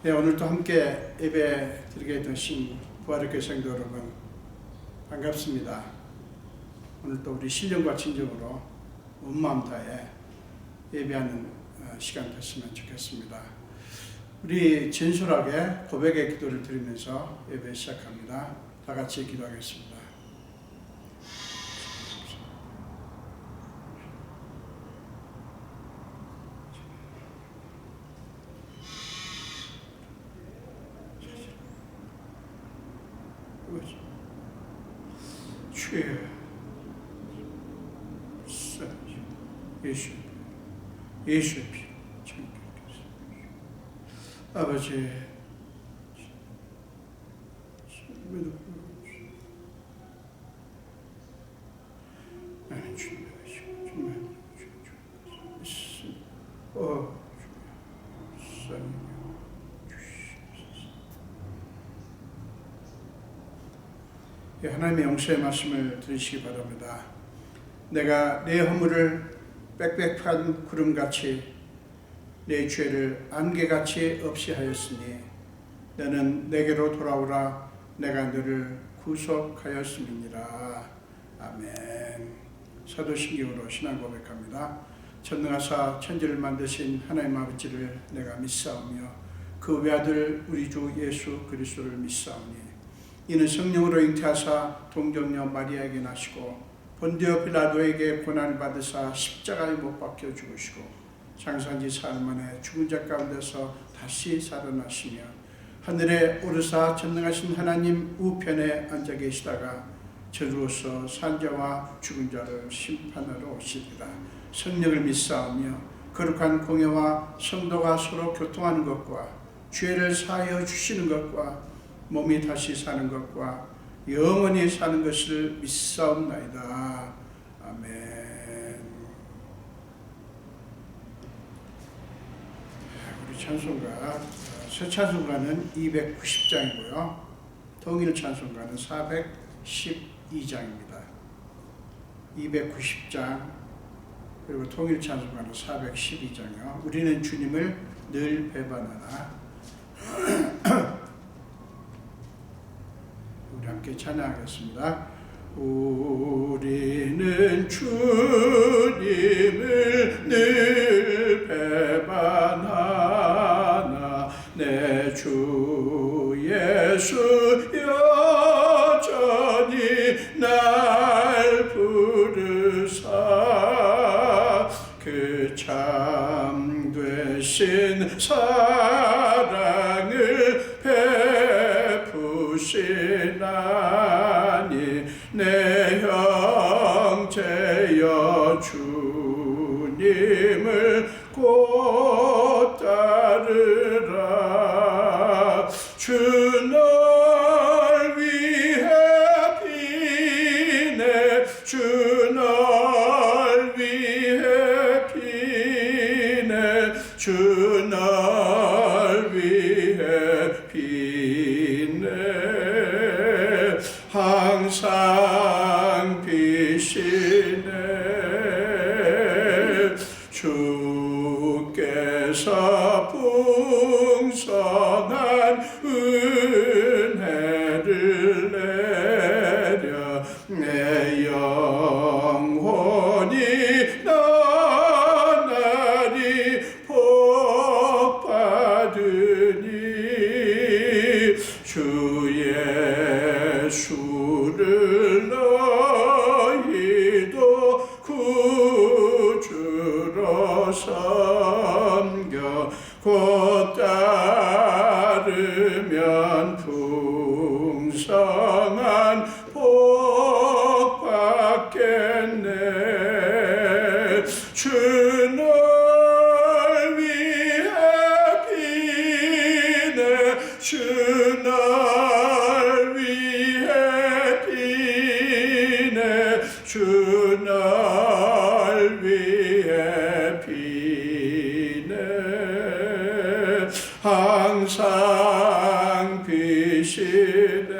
네, 오늘도 함께 예배 드리게 되신 부활의 교회 성도 여러분 반갑습니다. 오늘도 우리 신령과 진정으로 온 마음 다해 예배하는 시간 됐으면 좋겠습니다. 우리 진솔하게 고백의 기도를 드리면서 예배 시작합니다. 다 같이 기도하겠습니다. 주여, 예수의 피, 아버지, 나는 주님의 하나님의 용서의 말씀을 들으시기 바랍니다. 내가 내 허물을 빽빽한 구름같이 내 죄를 안개같이 없이 하였으니 너는 내게로 돌아오라. 내가 너를 구속하였음이니라. 아멘. 사도신경으로 신앙 고백합니다. 전능하사 천지를 만드신 하나님 아버지를 내가 믿사오며 그 외아들 우리 주 예수 그리스도를 믿사오니 이는 성령으로 잉태하사 동정녀 마리아에게 나시고 본디오 빌라도에게 고난을 받으사 십자가에 못 박혀 죽으시고 장사한 지 사흘 만에 죽은 자 가운데서 다시 살아나시며 하늘에 오르사 전능하신 하나님 우편에 앉아 계시다가 저주로서 산자와 죽은 자를 심판하러 오시리라. 성령을 믿사오며 거룩한 공예와 성도가 서로 교통하는 것과 죄를 사하여 주시는 것과 몸이 다시 사는 것과 영원히 사는 것을 믿사옵나이다. 아멘. 우리 찬송가, 새 찬송가는 290장이고요. 통일 찬송가는 412장입니다. 290장 그리고 통일 찬송가는 412장이요. 우리는 주님을 늘 배반하나. 우리 함께 찬양하겠습니다. 우리는 주님을 늘 배반하나 내 주 예수 여전히 날 부르사 그 참 되신 사랑을 베푸시나니 내 형제여 주님을 곧 따르라. 주 널 위해 비네 주 널 위해 비네 주 널 위해 비네 항상 비시네 주께서 풍성한 은혜를 내려 내 영혼이 나날이 복받으니 주 예수를 너희도 구주로 섬겨 곧 따르면 풍성한 복 받겠네. 주 널 위해 비네 주 널 위해 비네 주 널 위해 비네 항상 비시네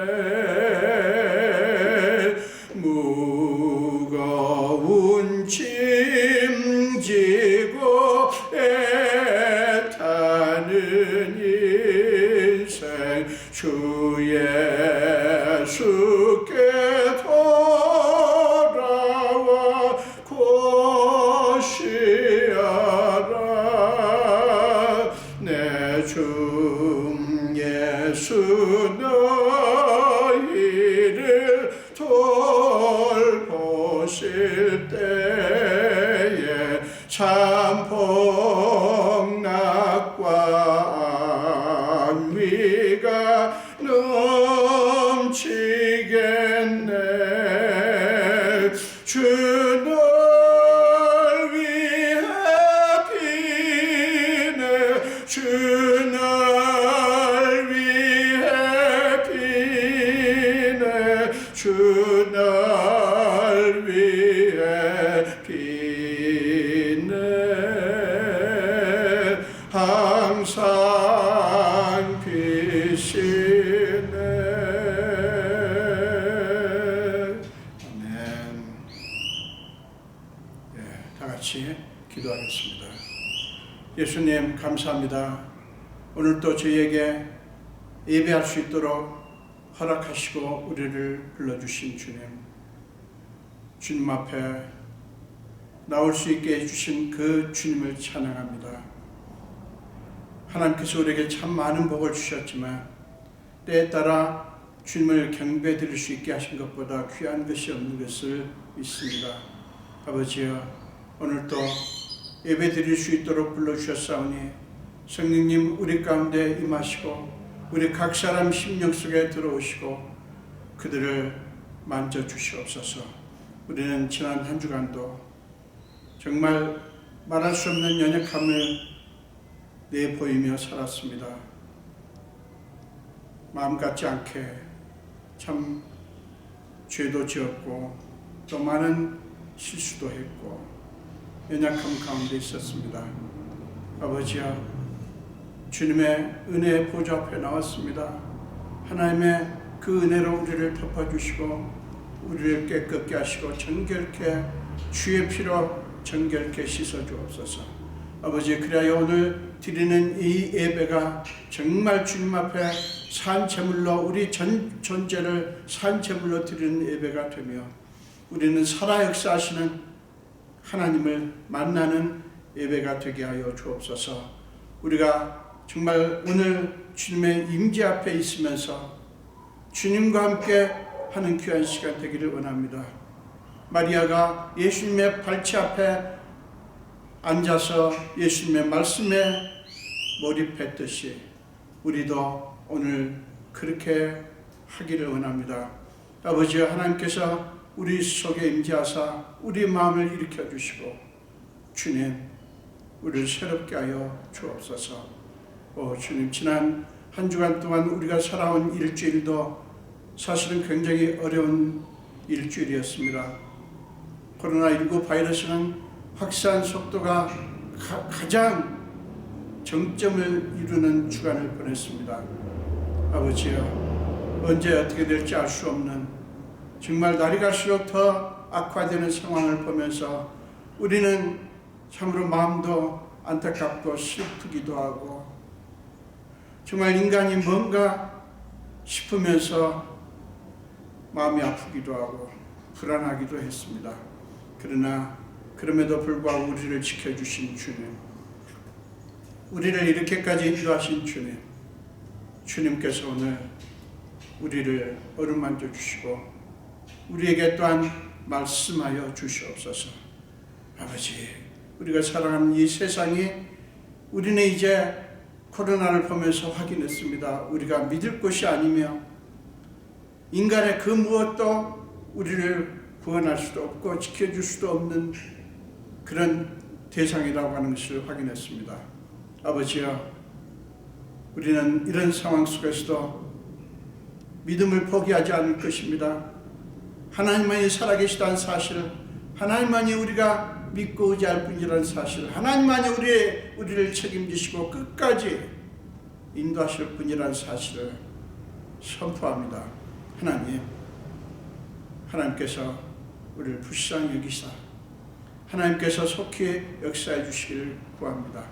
무거운 짐 지고 애타는 일 주 예수께 돌아와 고시하라. 내 주 예수 너희를 돌보실 때에 참 복락과 안위가 넘치겠네. 주 널 위해 비네. 주 널 위해 비네. 주 널 위해 비네. 항상 비시네. 아멘. 다 같이 기도하겠습니다. 예수님 감사합니다. 오늘도 저희에게 예배할 수 있도록 허락하시고 우리를 불러주신 주님, 주님 앞에 나올 수 있게 해주신 그 주님을 찬양합니다. 하나님께서 우리에게 참 많은 복을 주셨지만 때에 따라 주님을 경배드릴 수 있게 하신 것보다 귀한 것이 없는 것을 믿습니다. 아버지여, 오늘도 예배 드릴 수 있도록 불러주셨사오니 성령님 우리 가운데 임하시고 우리 각 사람 심령 속에 들어오시고 그들을 만져주시옵소서. 우리는 지난 한 주간도 정말 말할 수 없는 연약함을 내보이며 살았습니다. 마음 같지 않게 참 죄도 지었고 또 많은 실수도 했고 연약함 가운데 있었습니다. 아버지여, 주님의 은혜의 보좌 앞에 나왔습니다. 하나님의 그 은혜로 우리를 덮어주시고 우리를 깨끗게 하시고 정결케 주의 피로 정결케 씻어주옵소서. 아버지, 그래야 오늘 드리는 이 예배가 정말 주님 앞에 산제물로 우리 전 존재를 산제물로 드리는 예배가 되며 우리는 살아 역사하시는 하나님을 만나는 예배가 되게 하여 주옵소서. 우리가 정말 오늘 주님의 임재 앞에 있으면서 주님과 함께 하는 귀한 시간 되기를 원합니다. 마리아가 예수님의 발치 앞에 앉아서 예수님의 말씀에 몰입했듯이 우리도 오늘 그렇게 하기를 원합니다. 아버지, 하나님께서 우리 속에 임재하사 우리 마음을 일으켜 주시고 주님, 우리를 새롭게 하여 주옵소서. 주님, 지난 한 주간 동안 우리가 살아온 일주일도 사실은 굉장히 어려운 일주일이었습니다. 코로나19 바이러스는 확산 속도가 가장 정점을 이루는 주간을 보냈습니다. 아버지여, 언제 어떻게 될지 알 수 없는 정말 날이 갈수록 더 악화되는 상황을 보면서 우리는 참으로 마음도 안타깝고 슬프기도 하고 정말 인간이 뭔가 싶으면서 마음이 아프기도 하고 불안하기도 했습니다. 그러나 그럼에도 불구하고 우리를 지켜주신 주님, 우리를 이렇게까지 인도하신 주님, 주님께서 오늘 우리를 어루만져 주시고 우리에게 또한 말씀하여 주시옵소서. 아버지, 우리가 살아가는 이 세상이 우리는 이제 코로나를 보면서 확인했습니다. 우리가 믿을 것이 아니며 인간의 그 무엇도 우리를 구원할 수도 없고 지켜줄 수도 없는 그런 대상이라고 하는 것을 확인했습니다. 아버지여, 우리는 이런 상황 속에서도 믿음을 포기하지 않을 것입니다. 하나님만이 살아계시다는 사실, 하나님만이 우리가 믿고 의지할 분이라는 사실, 하나님만이 우리를 책임지시고 끝까지 인도하실 분이라는 사실을 선포합니다. 하나님께서 우리를 불쌍히 여기사 하나님께서 속히 역사해 주시기를 구합니다.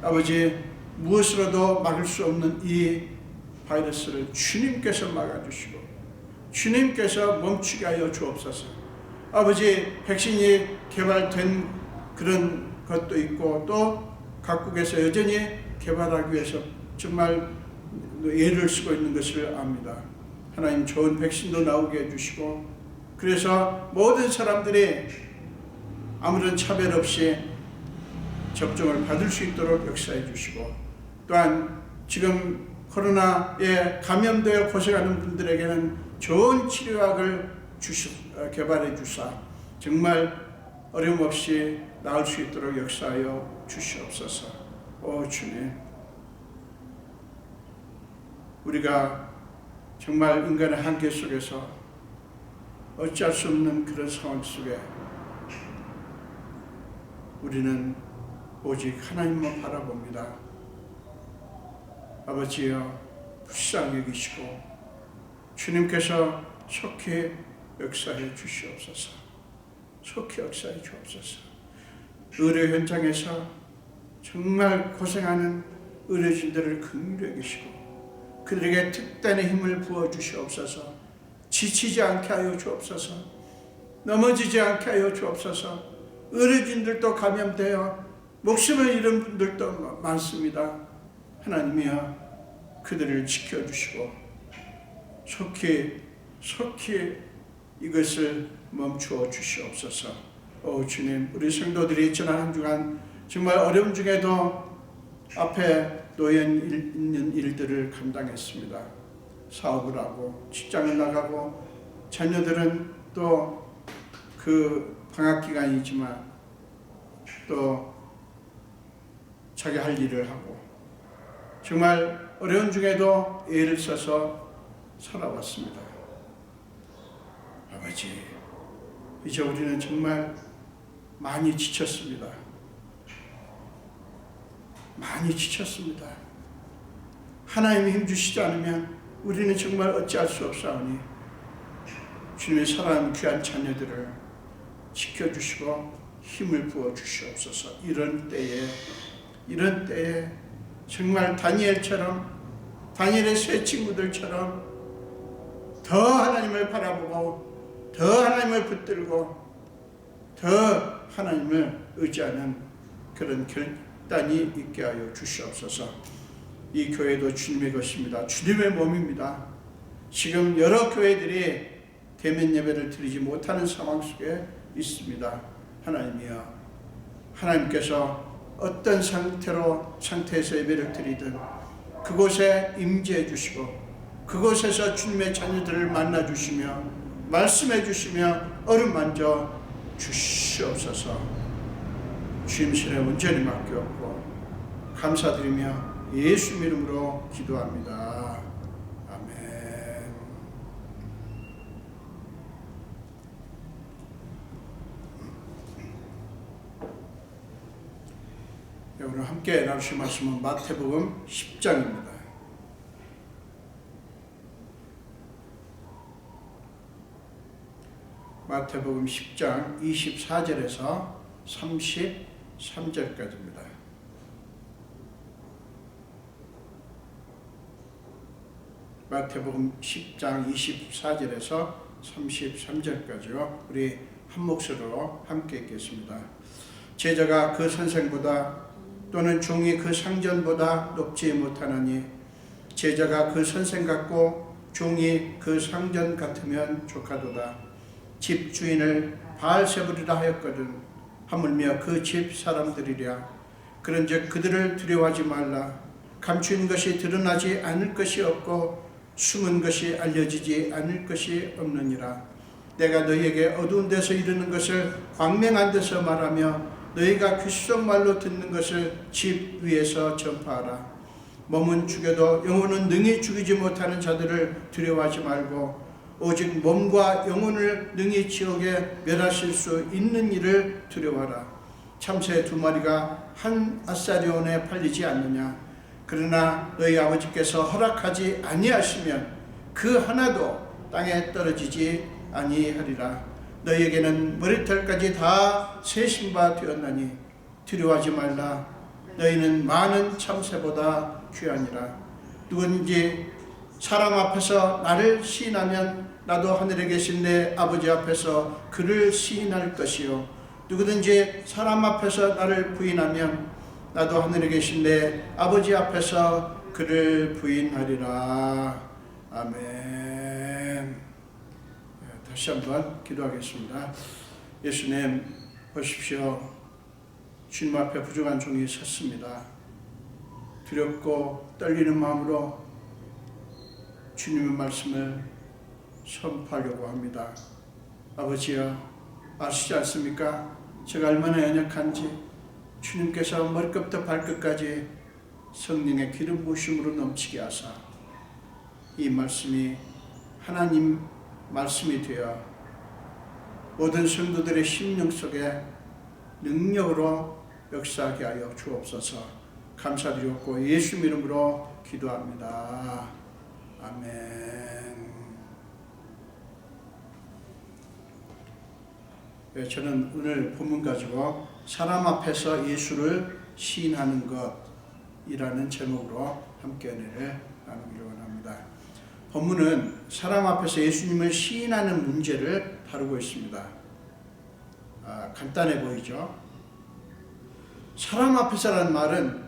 아버지, 무엇으로도 막을 수 없는 이 바이러스를 주님께서 막아주시고 주님께서 멈추게 하여 주옵소서. 아버지, 백신이 개발된 그런 것도 있고 또 각국에서 여전히 개발하기 위해서 정말 애를 쓰고 있는 것을 압니다. 하나님, 좋은 백신도 나오게 해주시고 그래서 모든 사람들이 아무런 차별 없이 접종을 받을 수 있도록 역사해 주시고 또한 지금 코로나에 감염되어 고생하는 분들에게는 좋은 치료약을 개발해 주사 정말 어려움 없이 나을 수 있도록 역사하여 주시옵소서. 오 주님, 우리가 정말 인간의 한계 속에서 어찌할 수 없는 그런 상황 속에 우리는 오직 하나님만 바라봅니다. 아버지여, 불쌍히 여기시고 주님께서 속히 역사해 주시옵소서. 속히 역사해 주옵소서. 의료 현장에서 정말 고생하는 의료진들을 긍휼히 여기시고 그들에게 특단의 힘을 부어 주시옵소서. 지치지 않게 하여 주옵소서. 넘어지지 않게 하여 주옵소서. 의료진들도 감염되어 목숨을 잃은 분들도 많습니다. 하나님이여, 그들을 지켜주시고 속히 이것을 멈추어 주시옵소서. 오 주님, 우리 성도들이 지난 한 주간 정말 어려움 중에도 앞에 놓여 있는 일들을 감당했습니다. 사업을 하고 직장을 나가고 자녀들은 또 그 방학 기간이지만 또 자기 할 일을 하고 정말 어려운 중에도 애를 써서 살아왔습니다. 아버지, 이제 우리는 정말 많이 지쳤습니다. 많이 지쳤습니다. 하나님이 힘주시지 않으면 우리는 정말 어찌할 수 없사오니 주님의 사랑하는 귀한 자녀들을 지켜주시고 힘을 부어 주시옵소서. 이런 때에 정말 다니엘처럼, 다니엘의 세 친구들처럼 더 하나님을 바라보고 더 하나님을 붙들고 더 하나님을 의지하는 그런 결단이 있게 하여 주시옵소서. 이 교회도 주님의 것입니다. 주님의 몸입니다. 지금 여러 교회들이 대면 예배를 드리지 못하는 상황 속에 있습니다. 하나님이여, 하나님께서 어떤 상태에서 예배를 드리든 그곳에 임재해 주시고 그곳에서 주님의 자녀들을 만나 주시며 말씀해 주시며 어루만져 주시옵소서. 주임실에 온전히 맡겼고 감사드리며 예수 이름으로 기도합니다. 아멘. 오늘 함께 나누실 말씀은 마태복음 10장입니다. 마태복음 10장 24절에서 33절까지입니다. 마태복음 10장 24절에서 33절까지요. 우리 한 목소리로 함께 읽겠습니다. 제자가 그 선생보다 또는 종이 그 상전보다 높지 못하나니 제자가 그 선생 같고 종이 그 상전 같으면 조카도다. 집 주인을 바알세불이라 하였거든 하물며 그 집 사람들이랴. 그런즉 그들을 두려워하지 말라. 감추인 것이 드러나지 않을 것이 없고 숨은 것이 알려지지 않을 것이 없느니라. 내가 너희에게 어두운 데서 이르는 것을 광명한 데서 말하며 너희가 귓속말로 듣는 것을 집 위에서 전파하라. 몸은 죽여도 영혼은 능히 죽이지 못하는 자들을 두려워하지 말고 오직 몸과 영혼을 능히 지옥에 멸하실 수 있는 이를 두려워하라. 참새 2마리가 한 아사리온에 팔리지 않느냐. 그러나 너희 아버지께서 허락하지 아니하시면 그 하나도 땅에 떨어지지 아니하리라. 너희에게는 머리털까지 다 세신 바 되었나니 두려워하지 말라. 너희는 많은 참새보다 귀하니라. 누구든지 사람 앞에서 나를 시인하면 나도 하늘에 계신 내 아버지 앞에서 그를 시인할 것이요 누구든지 사람 앞에서 나를 부인하면 나도 하늘에 계신 내 아버지 앞에서 그를 부인하리라. 아멘. 다시 한번 기도하겠습니다. 예수님 보십시오. 주님 앞에 부족한 종이 섰습니다. 두렵고 떨리는 마음으로 주님의 말씀을 선포하려고 합니다. 아버지여, 아시지 않습니까? 제가 얼마나 연약한지 주님께서 머리끝부터 발끝까지 성령의 기름 부으심으로 넘치게 하사 이 말씀이 하나님 말씀이 되어 모든 성도들의 심령 속에 능력으로 역사하게 하여 주옵소서. 감사드렸고 예수 이름으로 기도합니다. 아멘. 저는 오늘 본문 가지고 사람 앞에서 예수를 시인하는 것이라는 제목으로 함께 은혜를 나누기를 원합니다. 본문은 사람 앞에서 예수님을 시인하는 문제를 다루고 있습니다. 간단해 보이죠? 사람 앞에서라는 말은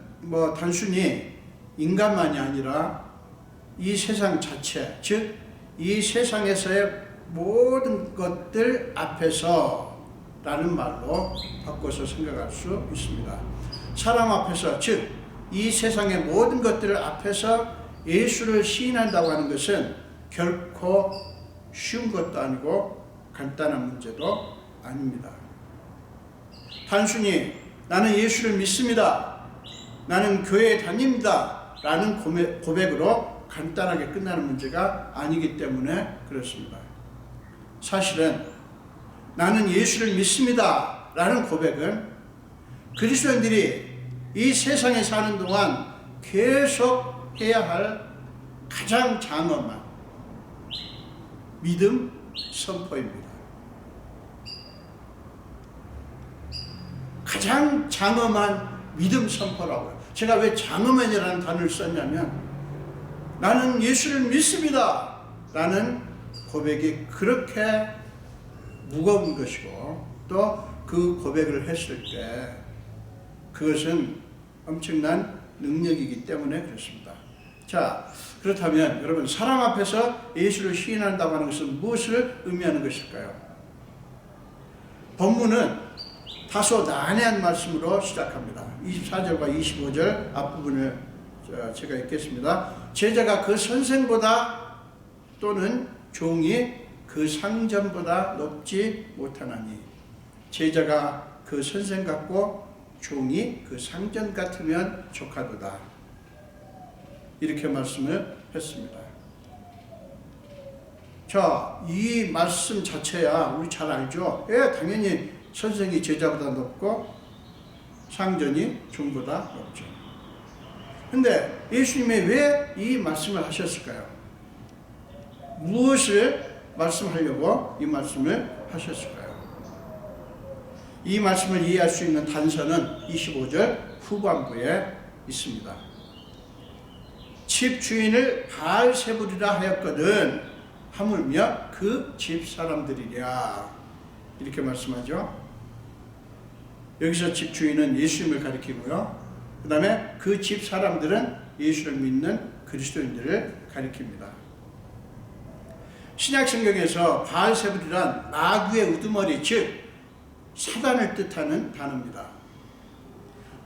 단순히 인간만이 아니라 이 세상 자체, 즉 이 세상에서의 모든 것들 앞에서 라는 말로 바꿔서 생각할 수 있습니다. 사람 앞에서, 즉 이 세상의 모든 것들 앞에서 예수를 시인한다고 하는 것은 결코 쉬운 것도 아니고 간단한 문제도 아닙니다. 단순히 나는 예수를 믿습니다, 나는 교회에 다닙니다 라는 고백으로 간단하게 끝나는 문제가 아니기 때문에 그렇습니다. 사실은 나는 예수를 믿습니다 라는 고백은 그리스도인들이 이 세상에 사는 동안 계속 해야 할 가장 장엄한 믿음 선포입니다. 가장 장엄한 믿음 선포라고요. 제가 왜 장엄한이라는 단어를 썼냐면 나는 예수를 믿습니다 라는 고백이 그렇게 무거운 것이고 또 그 고백을 했을 때 그것은 엄청난 능력이기 때문에 그렇습니다. 자, 그렇다면 여러분, 사람 앞에서 예수를 시인한다고 하는 것은 무엇을 의미하는 것일까요? 본문은 다소 난해한 말씀으로 시작합니다. 24절과 25절 앞부분을 제가 읽겠습니다. 제자가 그 선생보다 또는 종이 그 상전보다 높지 못하나니 제자가 그 선생 같고 종이 그 상전 같으면 족하도다. 이렇게 말씀을 했습니다. 자, 이 말씀 자체야 우리 잘 알죠? 당연히 선생이 제자보다 높고 상전이 종보다 높죠. 근데 예수님이 왜 이 말씀을 하셨을까요? 무엇을 말씀하려고 이 말씀을 하셨을까요? 이 말씀을 이해할 수 있는 단서는 25절 후반부에 있습니다. 집 주인을 바알세불이라 하였거든 하물며 그 집 사람들이랴. 이렇게 말씀하죠. 여기서 집 주인은 예수님을 가리키고요. 그 다음에 그 집 사람들은 예수를 믿는 그리스도인들을 가리킵니다. 신약 성경에서 바알세불이란 마귀의 우두머리, 즉 사단을 뜻하는 단어입니다.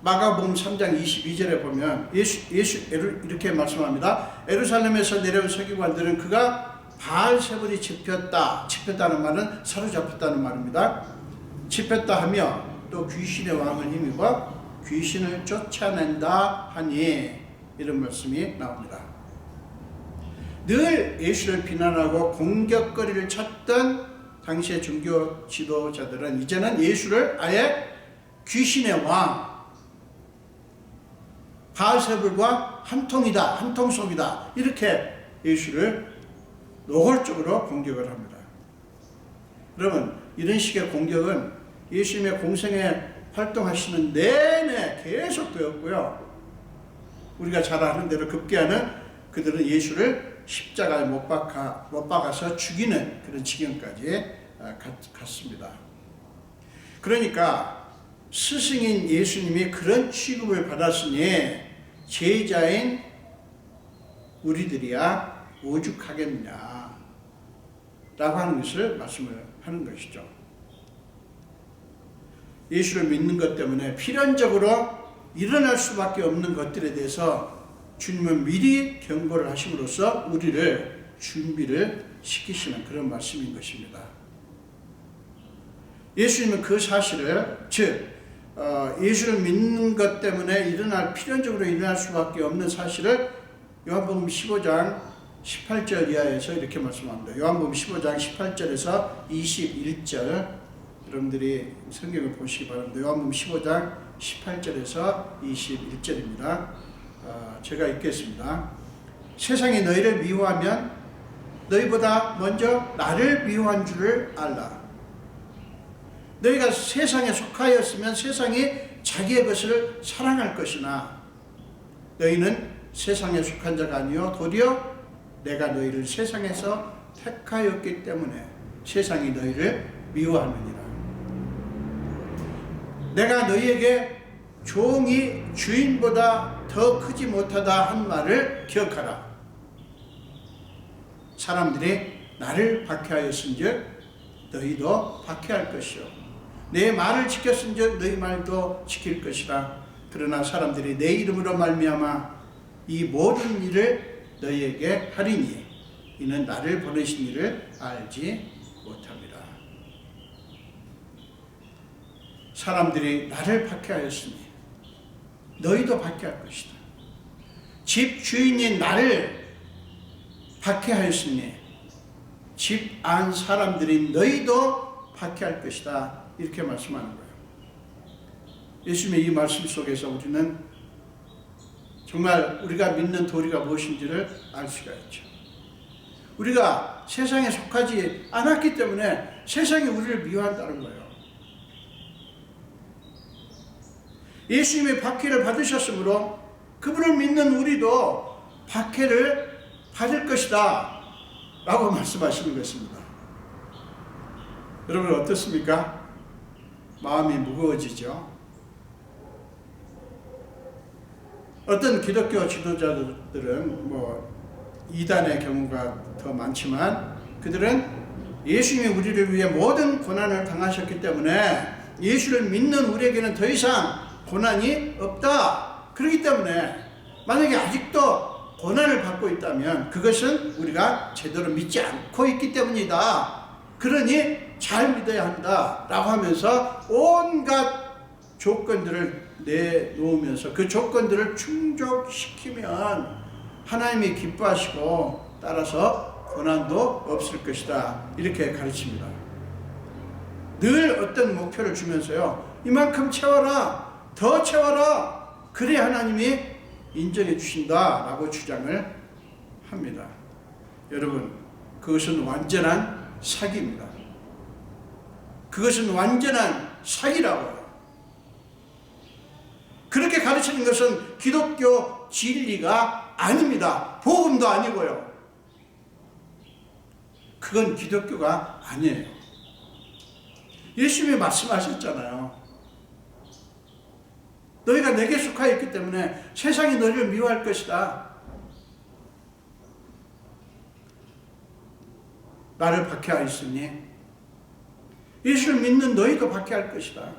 마가복음 3장 22절에 보면 예수 이렇게 말씀합니다. 예루살렘에서 내려온 서기관들은 그가 바알세불이 집혔다는 말은 사로잡혔다는 말입니다. 집혔다 하며 또 귀신의 왕을 힘입어 귀신을 쫓아낸다 하니 이런 말씀이 나옵니다. 늘 예수를 비난하고 공격거리를 찾던 당시의 종교 지도자들은 이제는 예수를 아예 귀신의 왕 바알세불과 한통이다, 한통속이다 이렇게 예수를 노골적으로 공격을 합니다. 여러분, 이런 식의 공격은 예수님의 공생에 활동하시는 내내 계속 되었고요. 우리가 잘 아는 대로 급기야는 그들은 예수를 십자가에 못 박아서 죽이는 그런 지경까지 갔습니다. 그러니까 스승인 예수님이 그런 취급을 받았으니 제자인 우리들이야 오죽하겠느냐 라고 하는 것을 말씀을 하는 것이죠. 예수를 믿는 것 때문에 필연적으로 일어날 수밖에 없는 것들에 대해서 주님은 미리 경고를 하심으로써 우리를 준비를 시키시는 그런 말씀인 것입니다. 예수님은 그 사실을, 즉 예수를 믿는 것 때문에 필연적으로 일어날 수밖에 없는 사실을 요한복음 15장 18절 이하에서 이렇게 말씀합니다. 요한복음 15장 18절에서 21절, 여러분들이 성경을 보시기 바랍니다. 요한복음 15장 18절에서 21절입니다. 제가 읽겠습니다. 세상이 너희를 미워하면 너희보다 먼저 나를 미워한 줄을 알라. 너희가 세상에 속하였으면 세상이 자기의 것을 사랑할 것이나 너희는 세상에 속한 자가 아니요 도리어 내가 너희를 세상에서 택하였기 때문에 세상이 너희를 미워하느니라. 내가 너희에게 종이 주인보다 더 크지 못하다 한 말을 기억하라. 사람들이 나를 박해하였은즉 너희도 박해할 것이요 내 말을 지켰은즉 너희 말도 지킬 것이라. 그러나 사람들이 내 이름으로 말미암아 이 모든 일을 너희에게 하리니 이는 나를 보내신 이를 알지 못합니다. 사람들이 나를 박해하였으니 너희도 박해할 것이다. 집 주인인 나를 박해하였으니 집 안 사람들인 너희도 박해할 것이다. 이렇게 말씀하는 거예요. 예수님의 이 말씀 속에서 우리는 정말 우리가 믿는 도리가 무엇인지를 알 수가 있죠. 우리가 세상에 속하지 않았기 때문에 세상이 우리를 미워한다는 거예요. 예수님의 박해를 받으셨으므로 그분을 믿는 우리도 박해를 받을 것이다 라고 말씀하시는 것입니다. 여러분 어떻습니까? 마음이 무거워지죠. 어떤 기독교 지도자들은 이단의 경우가 더 많지만 그들은 예수님이 우리를 위해 모든 고난을 당하셨기 때문에 예수를 믿는 우리에게는 더 이상 고난이 없다. 그렇기 때문에 만약에 아직도 고난을 받고 있다면 그것은 우리가 제대로 믿지 않고 있기 때문이다. 그러니 잘 믿어야 한다 라고 하면서 온갖 조건들을 내놓으면서 그 조건들을 충족시키면 하나님이 기뻐하시고 따라서 고난도 없을 것이다. 이렇게 가르칩니다. 늘 어떤 목표를 주면서요. 이만큼 채워라. 더 채워라. 그래야 하나님이 인정해 주신다 라고 주장을 합니다. 여러분 그것은 완전한 사기입니다. 그것은 완전한 사기라고요. 그렇게 가르치는 것은 기독교 진리가 아닙니다. 복음도 아니고요. 그건 기독교가 아니에요. 예수님이 말씀하셨잖아요. 너희가 내게 속하여 있기 때문에 세상이 너희를 미워할 것이다. 나를 박해하였으니 예수를 믿는 너희도 박해할 것이다.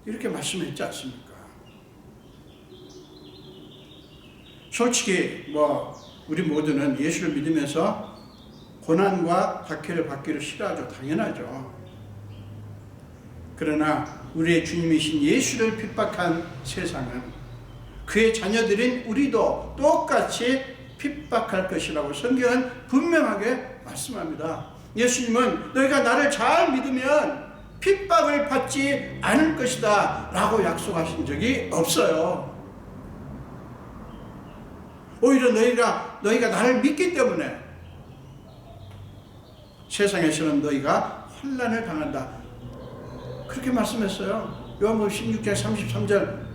이렇게 말씀했지 않습니까? 솔직히 우리 모두는 예수를 믿으면서 고난과 박해를 받기를 싫어하죠. 당연하죠. 그러나 우리의 주님이신 예수를 핍박한 세상은 그의 자녀들인 우리도 똑같이 핍박할 것이라고 성경은 분명하게 말씀합니다. 예수님은 너희가 나를 잘 믿으면 핍박을 받지 않을 것이다 라고 약속하신 적이 없어요. 오히려 너희가 나를 믿기 때문에 세상에서는 너희가 환난을 당한다. 그렇게 말씀했어요. 요한복음 16장 33절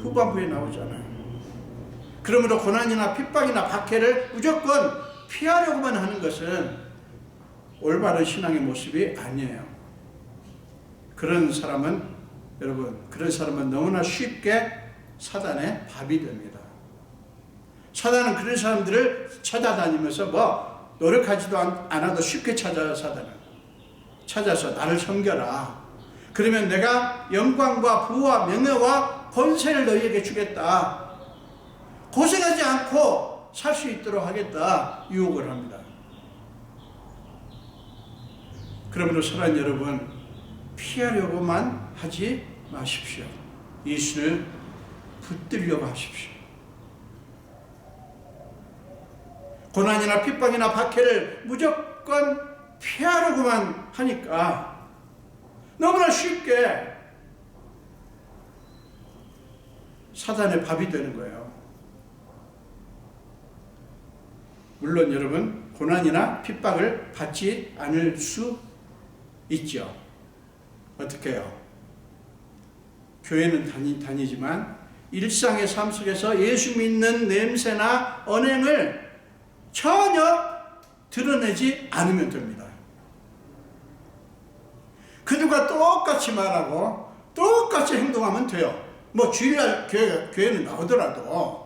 후반부에 나오잖아요. 그러므로 고난이나 핍박이나 박해를 무조건 피하려고만 하는 것은 올바른 신앙의 모습이 아니에요. 그런 사람은 너무나 쉽게 사단의 밥이 됩니다. 사단은 그런 사람들을 찾아다니면서 노력하지도 않아도 쉽게 찾아요. 사단은 찾아서 나를 섬겨라. 그러면 내가 영광과 부와 명예와 권세를 너희에게 주겠다. 고생하지 않고 살 수 있도록 하겠다. 유혹을 합니다. 그러므로 사랑하는 여러분, 피하려고만 하지 마십시오. 예수를 붙들려고 하십시오. 고난이나 핍박이나 박해를 무조건 피하려고만 하니까 너무나 쉽게 사단의 밥이 되는 거예요. 물론 여러분, 고난이나 핍박을 받지 않을 수 있죠. 어떻게 해요? 교회는 다니지만 일상의 삶 속에서 예수 믿는 냄새나 언행을 전혀 드러내지 않으면 됩니다. 그들과 똑같이 말하고 똑같이 행동하면 돼요. 주일날 교회는 나오더라도.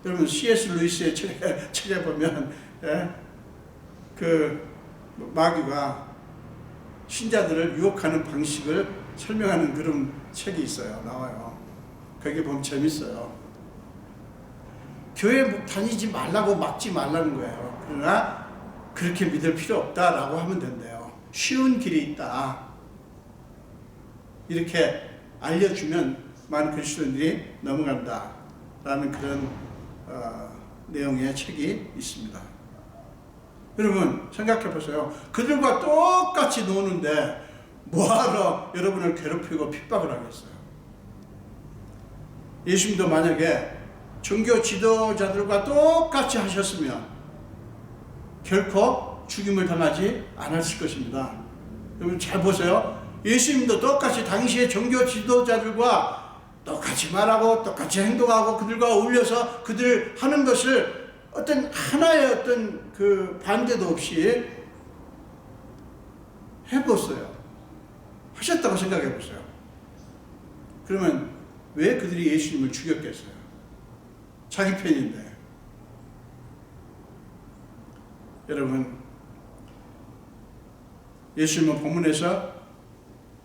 여러분, C.S. 루이스의 책에 보면 그 마귀가 신자들을 유혹하는 방식을 설명하는 그런 책이 있어요. 나와요. 거기 보면 재밌어요. 교회 다니지 말라고 막지 말라는 거예요. 그러나 그렇게 믿을 필요 없다라고 하면 된대요. 쉬운 길이 있다. 이렇게 알려주면 많은 그리스도인들이 넘어간다라는 그런 내용의 책이 있습니다. 여러분 생각해 보세요. 그들과 똑같이 노는데 뭐하러 여러분을 괴롭히고 핍박을 하겠어요? 예수님도 만약에 종교 지도자들과 똑같이 하셨으면 결코 죽임을 당하지 않았을 것입니다. 여러분 잘 보세요. 예수님도 똑같이 당시의 종교 지도자들과 똑같이 말하고 똑같이 행동하고 그들과 어울려서 그들 하는 것을 어떤 하나의 어떤 그 반대도 없이 해봤어요. 하셨다고 생각해 보세요. 그러면 왜 그들이 예수님을 죽였겠어요? 자기 편인데. 여러분, 예수님은 본문에서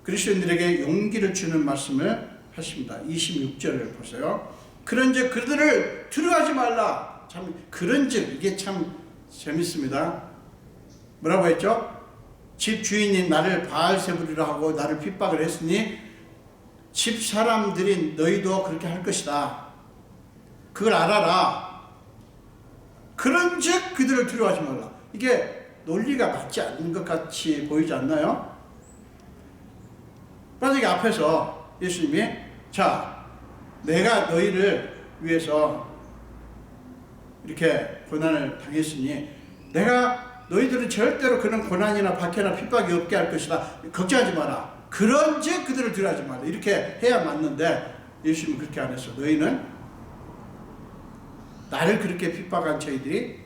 그리스도인들에게 용기를 주는 말씀을 하십니다. 26절을 보세요. 그런즉 그들을 두려워하지 말라. 참 그런즉 이게 참 재밌습니다. 뭐라고 했죠? 집 주인이 나를 바알세불이라 하고 나를 핍박을 했으니 집 사람들인 너희도 그렇게 할 것이다. 그걸 알아라. 그런즉 그들을 두려워하지 말라. 이게 논리가 맞지 않는 것 같이 보이지 않나요? 만약에 앞에서 예수님이 자, 내가 너희를 위해서 이렇게 고난을 당했으니 내가 너희들은 절대로 그런 고난이나 박해나 핍박이 없게 할 것이다. 걱정하지 마라. 그런즉 그들을 두려워하지 마라. 이렇게 해야 맞는데 예수님은 그렇게 안 했어. 너희는 나를 그렇게 핍박한 저희들이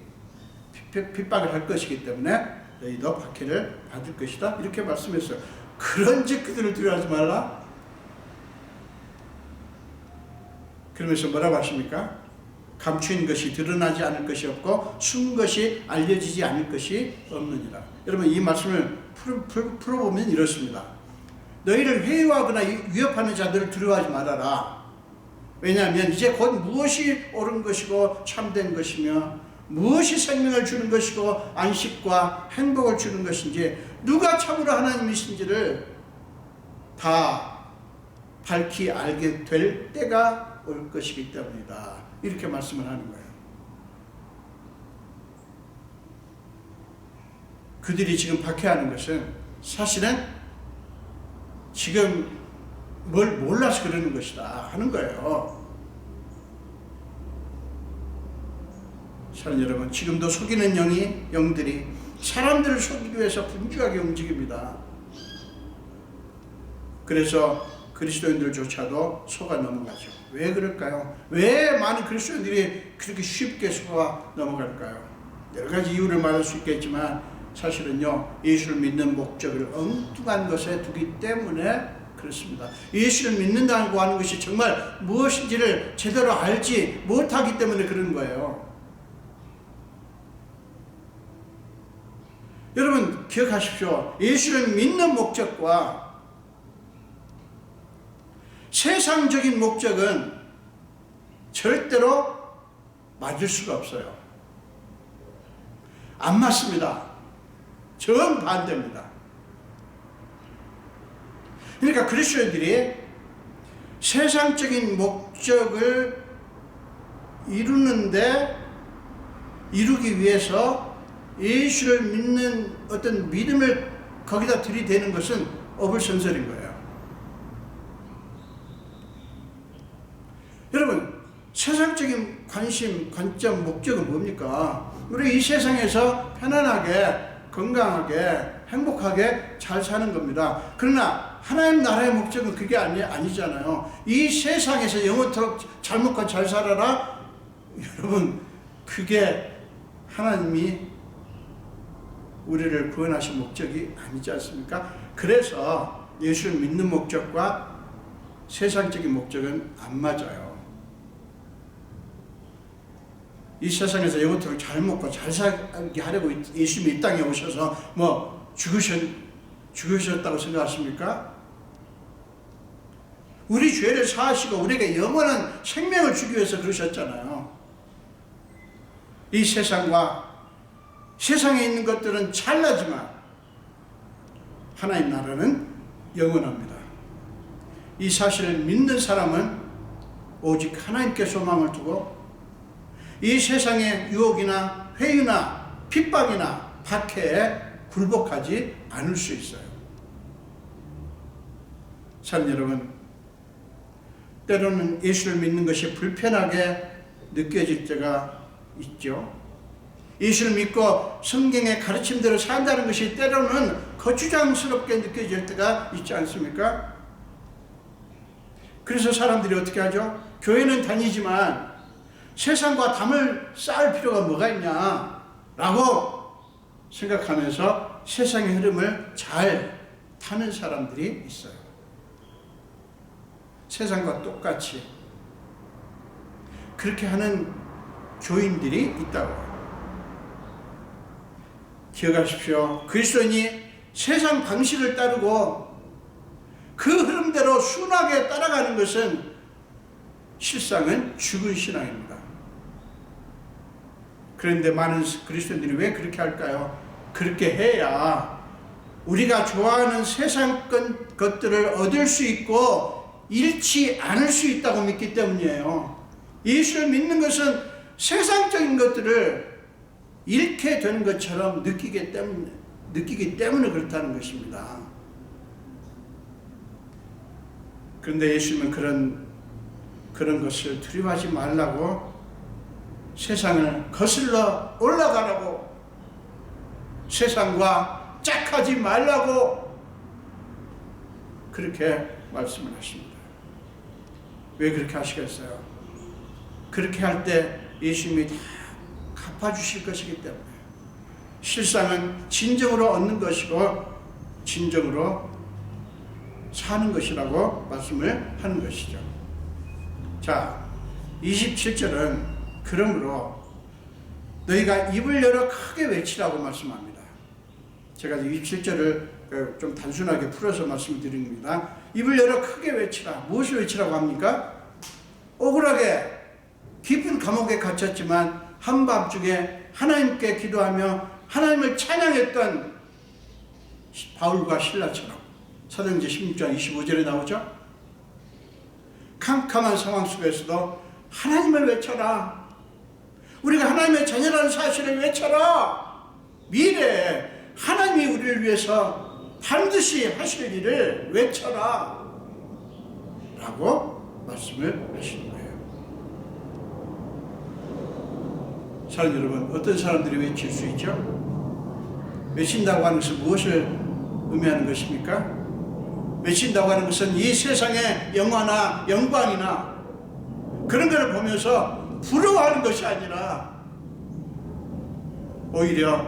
핍박을 할 것이기 때문에 너희도 박해를 받을 것이다. 이렇게 말씀했어요. 그런즉 그들을 두려워하지 말라. 그러면서 뭐라고 하십니까? 감추인 것이 드러나지 않을 것이 없고 숨은 것이 알려지지 않을 것이 없느니라. 여러분 이 말씀을 풀어보면 이렇습니다. 너희를 회유하거나 위협하는 자들을 두려워하지 말아라. 왜냐하면 이제 곧 무엇이 옳은 것이고 참된 것이며 무엇이 생명을 주는 것이고 안식과 행복을 주는 것인지 누가 참으로 하나님이신지를 다 밝히 알게 될 때가 올 것이기 때문이다. 이렇게 말씀을 하는 거예요. 그들이 지금 박해하는 것은 사실은 지금 뭘 몰라서 그러는 것이다 하는 거예요. 사랑하는 여러분, 지금도 속이는 영들이 사람들을 속이기 위해서 분주하게 움직입니다. 그래서 그리스도인들조차도 속아 넘어가죠. 왜 그럴까요? 왜 많은 그리스도인들이 그렇게 쉽게 속아 넘어갈까요? 여러 가지 이유를 말할 수 있겠지만 사실은요, 예수를 믿는 목적을 엉뚱한 것에 두기 때문에 그렇습니다. 예수를 믿는다고 하는 것이 정말 무엇인지를 제대로 알지 못하기 때문에 그런 거예요. 여러분 기억하십시오. 예수를 믿는 목적과 세상적인 목적은 절대로 맞을 수가 없어요. 안 맞습니다. 정반대입니다. 그러니까 그리스도인들이 세상적인 목적을 이루기 위해서 예수를 믿는 어떤 믿음을 거기다 들이대는 것은 어불성설인 거예요. 여러분, 세상적인 관심, 관점, 목적은 뭡니까? 우리 이 세상에서 편안하게, 건강하게, 행복하게 잘 사는 겁니다. 그러나 하나님 나라의 목적은 그게 아니잖아요. 이 세상에서 영원토록 잘 먹고 잘 살아라? 여러분, 그게 하나님이 우리를 구원하신 목적이 아니지 않습니까? 그래서 예수를 믿는 목적과 세상적인 목적은 안 맞아요. 이 세상에서 영원토록 잘 먹고 잘 살게 하려고 예수님이 이 땅에 오셔서 죽으셨다고 생각하십니까? 우리 죄를 사하시고 우리에게 영원한 생명을 주기 위해서 그러셨잖아요. 이 세상과 세상에 있는 것들은 찰나지만 하나님 나라는 영원합니다. 이 사실을 믿는 사람은 오직 하나님께 소망을 두고 이 세상의 유혹이나 회유나 핍박이나 박해에 굴복하지 않을 수 있어요. 사랑 여러분, 때로는 예수를 믿는 것이 불편하게 느껴질 때가 있죠. 예수를 믿고 성경의 가르침대로 산다는 것이 때로는 거추장스럽게 느껴질 때가 있지 않습니까? 그래서 사람들이 어떻게 하죠? 교회는 다니지만 세상과 담을 쌓을 필요가 뭐가 있냐라고 생각하면서 세상의 흐름을 잘 타는 사람들이 있어요. 세상과 똑같이 그렇게 하는 교인들이 있다고. 기억하십시오. 그리스도인이 세상 방식을 따르고 그 흐름대로 순하게 따라가는 것은 실상은 죽은 신앙입니다. 그런데 많은 그리스도인들이 왜 그렇게 할까요? 그렇게 해야 우리가 좋아하는 세상 것들을 얻을 수 있고 잃지 않을 수 있다고 믿기 때문이에요. 예수를 믿는 것은 세상적인 것들을 잃게 되는 것처럼 느끼기 때문에 그렇다는 것입니다. 그런데 예수님은 그런 것을 두려워하지 말라고, 세상을 거슬러 올라가라고, 세상과 짝하지 말라고 그렇게 말씀을 하십니다. 왜 그렇게 하시겠어요? 그렇게 할 때 예수님이 다 갚아주실 것이기 때문에. 실상은 진정으로 얻는 것이고 진정으로 사는 것이라고 말씀을 하는 것이죠. 자, 27절은 그러므로 너희가 입을 열어 크게 외치라고 말씀합니다. 제가 27절을 좀 단순하게 풀어서 말씀드립니다. 입을 열어 크게 외치라. 무엇을 외치라고 합니까? 억울하게 깊은 감옥에 갇혔지만 한밤중에 하나님께 기도하며 하나님을 찬양했던 바울과 실라처럼, 사도행전 16장 25절에 나오죠. 캄캄한 상황 속에서도 하나님을 외쳐라. 우리가 하나님의 자녀라는 사실을 외쳐라. 미래에 하나님이 우리를 위해서 반드시 하실 일을 외쳐라 라고 말씀을 하시는 거예요. 사랑 여러분, 어떤 사람들이 외칠 수 있죠? 외친다고 하는 것은 무엇을 의미하는 것입니까? 외친다고 하는 것은 이 세상의 영화나 영광이나 그런 것을 보면서 부러워하는 것이 아니라 오히려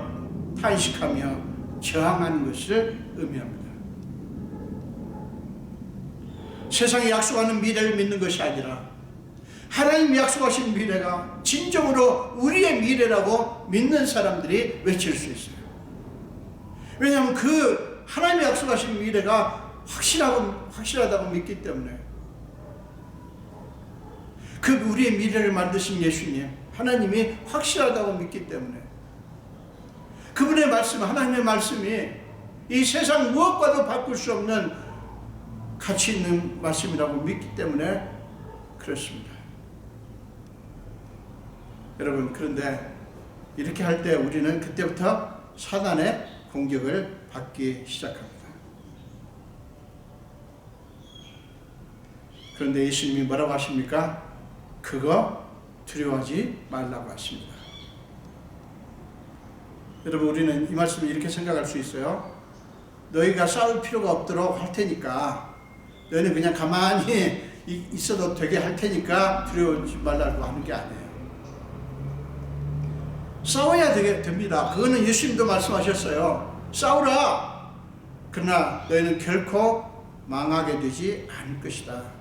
탄식하며 저항하는 것을 의미합니다. 세상이 약속하는 미래를 믿는 것이 아니라 하나님이 약속하신 미래가 진정으로 우리의 미래라고 믿는 사람들이 외칠 수 있어요. 왜냐하면 그 하나님이 약속하신 미래가 확실하다고 믿기 때문에, 그 우리의 미래를 만드신 예수님 하나님이 확실하다고 믿기 때문에, 그분의 말씀, 하나님의 말씀이 이 세상 무엇과도 바꿀 수 없는 가치 있는 말씀이라고 믿기 때문에 그렇습니다. 여러분, 그런데 이렇게 할 때 우리는 그때부터 사단의 공격을 받기 시작합니다. 그런데 예수님이 뭐라고 하십니까? 그거 두려워하지 말라고 하십니다. 여러분, 우리는 이 말씀을 이렇게 생각할 수 있어요. 너희가 싸울 필요가 없도록 할 테니까, 너희는 그냥 가만히 있어도 되게 할 테니까 두려워하지 말라고 하는 게 아니에요. 싸워야 됩니다. 그거는 예수님도 말씀하셨어요. 싸우라. 그러나 너희는 결코 망하게 되지 않을 것이다.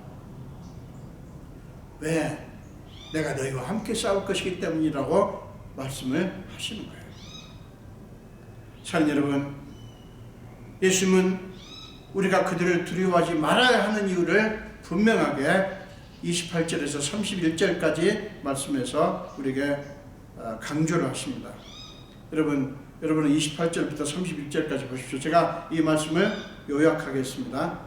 왜? 내가 너희와 함께 싸울 것이기 때문이라고 말씀을 하시는 거예요. 사랑하는 여러분, 예수님은 우리가 그들을 두려워하지 말아야 하는 이유를 분명하게 28절에서 31절까지 말씀해서 우리에게 강조를 하십니다. 여러분은 28절부터 31절까지 보십시오. 제가 이 말씀을 요약하겠습니다.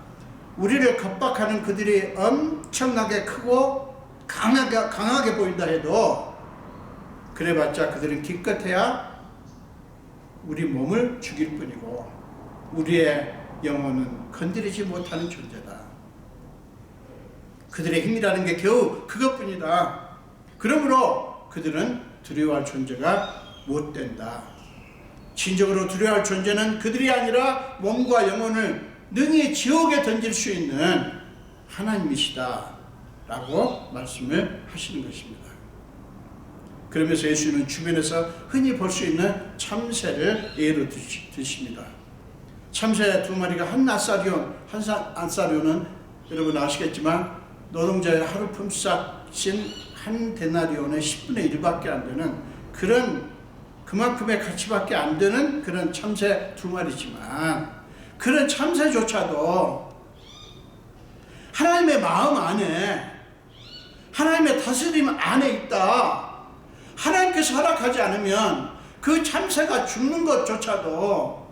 우리를 겁박하는 그들이 엄청나게 크고 강하게 보인다 해도 그래봤자 그들은 기껏해야 우리 몸을 죽일 뿐이고 우리의 영혼은 건드리지 못하는 존재다. 그들의 힘이라는 게 겨우 그것뿐이다. 그러므로 그들은 두려워할 존재가 못 된다. 진정으로 두려워할 존재는 그들이 아니라 몸과 영혼을 능히 지옥에 던질 수 있는 하나님이시다 라고 말씀을 하시는 것입니다. 그러면서 예수님은 주변에서 흔히 볼 수 있는 참새를 예로 드십니다. 참새 두 마리가 한 안사료는 여러분 아시겠지만 노동자의 하루 품삯인 한 데나리온의 10분의 1밖에 안 되는 그만큼의 가치밖에 안 되는 그런 참새 두 마리지만, 그런 참새조차도 하나님의 마음 안에, 하나님의 다스림 안에 있다. 하나님께서 허락하지 않으면 그 참새가 죽는 것조차도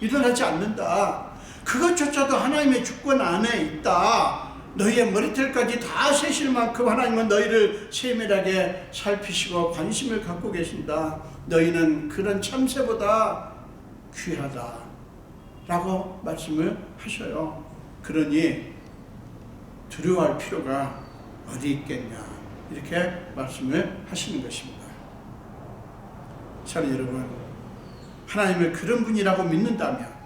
일어나지 않는다. 그것조차도 하나님의 주권 안에 있다. 너희의 머리털까지 다 세실 만큼 하나님은 너희를 세밀하게 살피시고 관심을 갖고 계신다. 너희는 그런 참새보다 귀하다 라고 말씀을 하셔요. 그러니 두려워할 필요가 어디 있겠냐, 이렇게 말씀을 하시는 것입니다. 사랑하는 여러분, 하나님을 그런 분이라고 믿는다면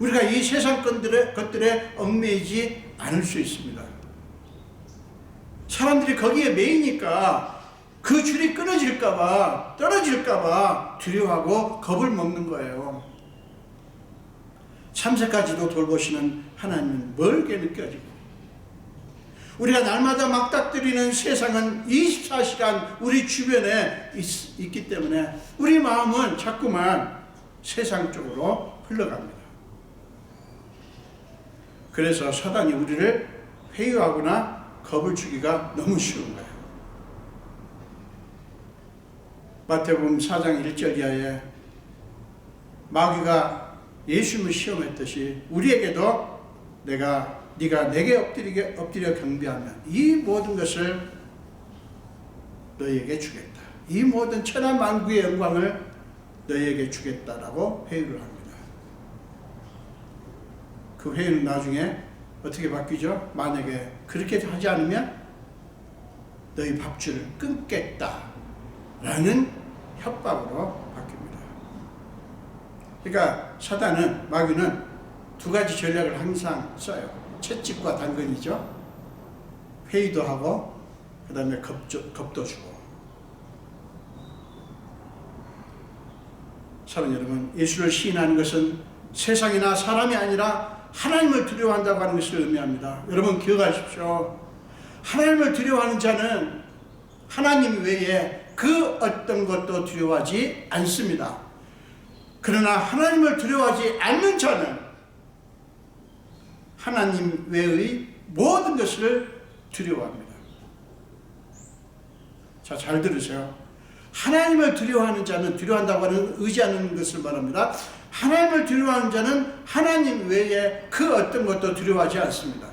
우리가 이 세상 것들에 얽매이지 않을 수 있습니다. 사람들이 거기에 매이니까 그 줄이 끊어질까봐, 떨어질까봐 두려워하고 겁을 먹는 거예요. 참새까지도 돌보시는 하나님은 멀게 느껴지고, 우리가 날마다 막닥뜨리는 세상은 24시간 우리 주변에 있기 때문에 우리 마음은 자꾸만 세상 쪽으로 흘러갑니다. 그래서 사단이 우리를 회유하거나 겁을 주기가 너무 쉬운 거예요. 마태복음 4장 1절 이하에 마귀가 예수님을 시험했듯이 우리에게도 네가 내게 엎드려 경배하면 이 모든 것을 너희에게 주겠다. 이 모든 천하 만국의 영광을 너희에게 주겠다라고 회유를 합니다. 그 회유는 나중에 어떻게 바뀌죠? 만약에 그렇게 하지 않으면 너희 밥줄을 끊겠다 라는 협박으로 바뀝니다. 그러니까 사단은, 마귀는 두 가지 전략을 항상 써요. 채찍과 당근이죠. 회의도 하고 그 다음에 겁도 주고. 사랑하는 여러분, 예수를 시인하는 것은 세상이나 사람이 아니라 하나님을 두려워한다고 하는 것을 의미합니다. 여러분 기억하십시오. 하나님을 두려워하는 자는 하나님 외에 그 어떤 것도 두려워하지 않습니다. 그러나 하나님을 두려워하지 않는 자는 하나님 외의 모든 것을 두려워합니다. 자, 잘 들으세요. 하나님을 두려워하는 자는, 두려워한다고 하는 의지하는 것을 말합니다. 하나님을 두려워하는 자는 하나님 외에 그 어떤 것도 두려워하지 않습니다.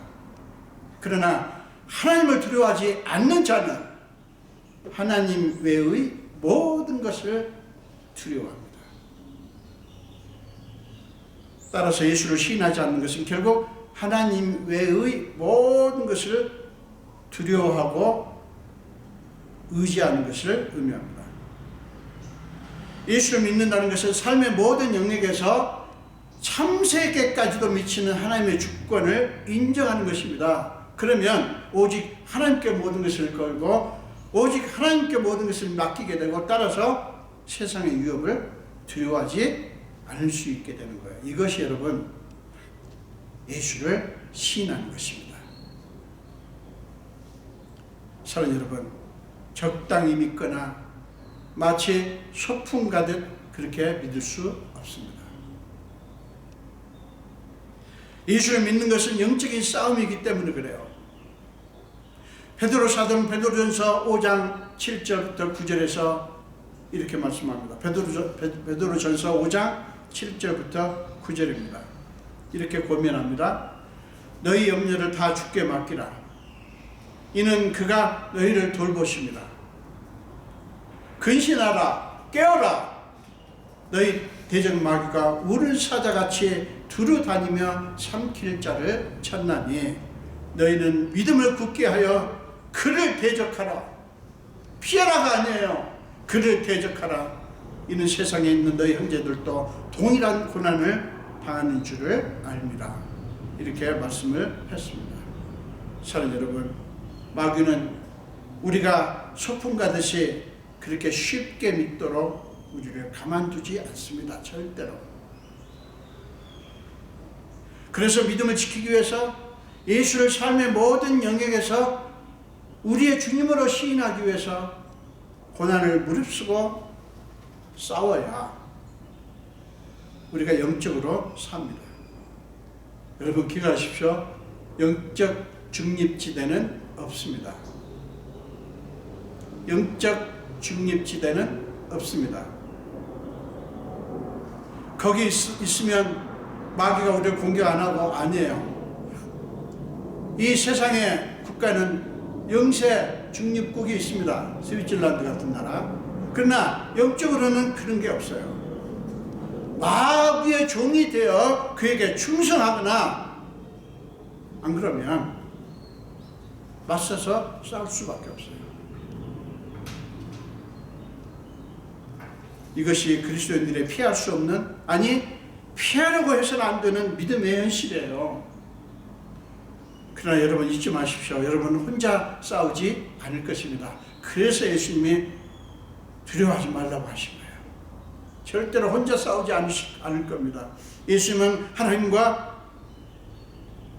그러나 하나님을 두려워하지 않는 자는 하나님 외의 모든 것을 두려워합니다. 따라서 예수를 시인하지 않는 것은 결국 하나님 외의 모든 것을 두려워하고 의지하는 것을 의미합니다. 예수를 믿는다는 것은 삶의 모든 영역에서 참세계까지도 미치는 하나님의 주권을 인정하는 것입니다. 그러면 오직 하나님께 모든 것을 걸고 오직 하나님께 모든 것을 맡기게 되고, 따라서 세상의 위협을 두려워하지 않을 수 있게 되는 거예요. 이것이 여러분 예수를 시인하는 것입니다. 사랑하는 여러분, 적당히 믿거나 마치 소풍 가듯 그렇게 믿을 수 없습니다. 예수를 믿는 것은 영적인 싸움이기 때문에 그래요. 베드로 사도는 베드로전서 5장 7절부터 9절에서 이렇게 말씀합니다. 베드로전서 5장 7절부터 9절입니다. 이렇게 고면합니다. 너희 염려를 다 주께 맡기라. 이는 그가 너희를 돌보십니다. 근신하라, 깨어라. 너희 대적 마귀가 우를 사자같이 두루 다니며 삼킬 자를 찾나니 너희는 믿음을 굳게 하여 그를 대적하라. 피하라가 아니에요. 그를 대적하라. 이는 세상에 있는 너희 형제들도 동일한 고난을 당하는 줄을 알미라. 이렇게 말씀을 했습니다. 사랑하는 여러분, 마귀는 우리가 소풍 가듯이 그렇게 쉽게 믿도록 우리를 가만두지 않습니다. 절대로. 그래서 믿음을 지키기 위해서 예수를 삶의 모든 영역에서 우리의 주님으로 시인하기 위해서 고난을 무릅쓰고 싸워야 우리가 영적으로 삽니다. 여러분 기억하십시오. 영적 중립지대는 없습니다. 영적 중립지대는 없습니다. 거기 있으면 마귀가 우리를 공격 안 하고, 아니에요. 이 세상의 국가는 영세 중립국이 있습니다. 스위tzerland 같은 나라. 그러나 영적으로는 그런 게 없어요. 마귀의 종이 되어 그에게 충성하거나 안 그러면 맞서서 싸울 수밖에 없어요. 이것이 그리스도인들의 피할 수 없는, 아니 피하려고 해서는 안 되는 믿음의 현실이에요. 그러나 여러분 잊지 마십시오. 여러분은 혼자 싸우지 않을 것입니다. 그래서 예수님이 두려워하지 말라고 하신 거예요. 절대로 혼자 싸우지 않을 겁니다. 예수님은 하나님과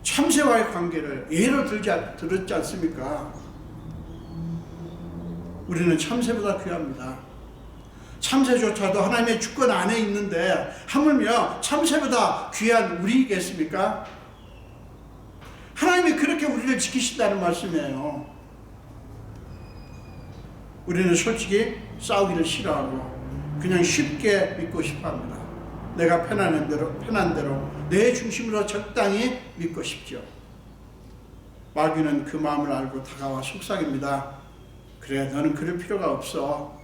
참새와의 관계를 예로 들었지 않습니까? 우리는 참새보다 귀합니다. 참새조차도 하나님의 주권 안에 있는데 하물며 참새보다 귀한 우리겠습니까? 하나님이 그렇게 우리를 지키신다는 말씀이에요. 우리는 솔직히 싸우기를 싫어하고 그냥 쉽게 믿고 싶어합니다. 내가 편한 대로 내 중심으로 적당히 믿고 싶죠. 마귀는 그 마음을 알고 다가와 속삭입니다. 그래, 너는 그럴 필요가 없어.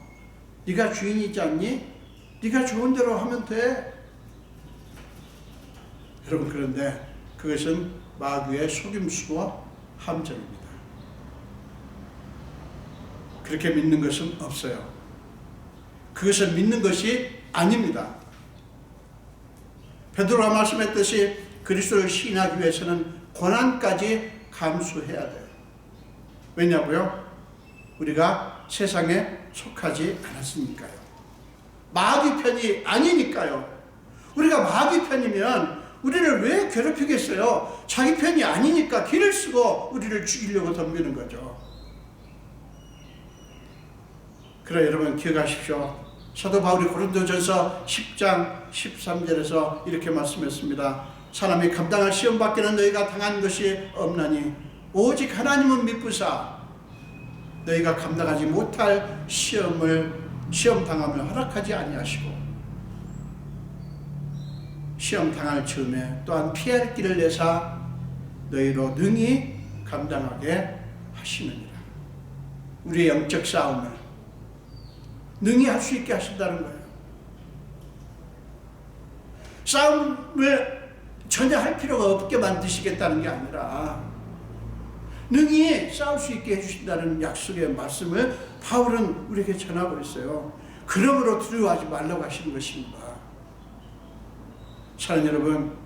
네가 주인이지 않니? 네가 좋은 대로 하면 돼. 여러분, 그런데 그것은 마귀의 속임수와 함정입니다. 그렇게 믿는 것은 없어요. 그것을 믿는 것이 아닙니다. 베드로가 말씀했듯이 그리스도를 시인하기 위해서는 고난까지 감수해야 돼요. 왜냐고요? 우리가 세상에 속하지 않았으니까요. 마귀 편이 아니니까요. 우리가 마귀 편이면 우리를 왜 괴롭히겠어요? 자기 편이 아니니까 길을 쓰고 우리를 죽이려고 덤비는 거죠. 그래, 여러분 기억하십시오. 사도 바울이 고린도전서 10장 13절에서 이렇게 말씀했습니다. 사람이 감당할 시험 밖에는 너희가 당한 것이 없나니 오직 하나님은 믿으사 너희가 감당하지 못할 시험 당함을 허락하지 아니하시고 시험 당할 즈음에 또한 피할 길을 내사 너희로 능히 감당하게 하시느니라. 우리의 영적 싸움을 능히 할 수 있게 하신다는 거예요. 싸움을 전혀 할 필요가 없게 만드시겠다는 게 아니라 능히 싸울 수 있게 해주신다는 약속의 말씀을 바울은 우리에게 전하고 있어요. 그러므로 두려워하지 말라고 하시는 것입니다. 사랑하는 여러분,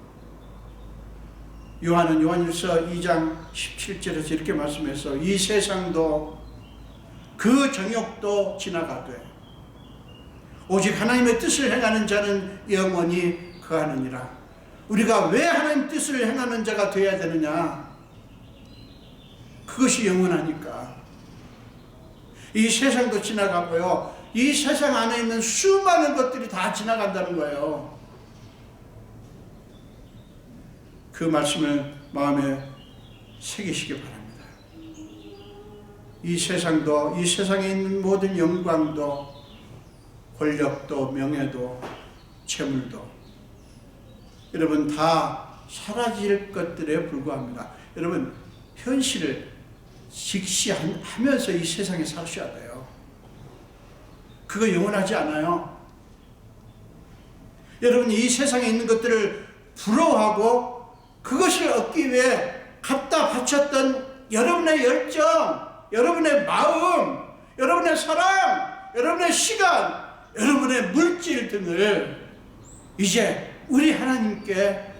요한은 요한일서 2장 17절에서 이렇게 말씀해서 이 세상도 그 정욕도 지나가되 오직 하나님의 뜻을 행하는 자는 영원히 거하느니라. 우리가 왜 하나님 뜻을 행하는 자가 되어야 되느냐? 그것이 영원하니까. 이 세상도 지나가고요, 이 세상 안에 있는 수많은 것들이 다 지나간다는 거예요. 그 말씀을 마음에 새기시기 바랍니다. 이 세상도, 이 세상에 있는 모든 영광도, 권력도, 명예도, 재물도 여러분 다 사라질 것들에 불과합니다. 여러분 현실을 직시하면서 이 세상에 사셔야 돼요. 그거 영원하지 않아요. 여러분 이 세상에 있는 것들을 부러워하고 그것을 얻기 위해 갖다 바쳤던 여러분의 열정, 여러분의 마음, 여러분의 사랑, 여러분의 시간, 여러분의 물질 등을 이제 우리 하나님께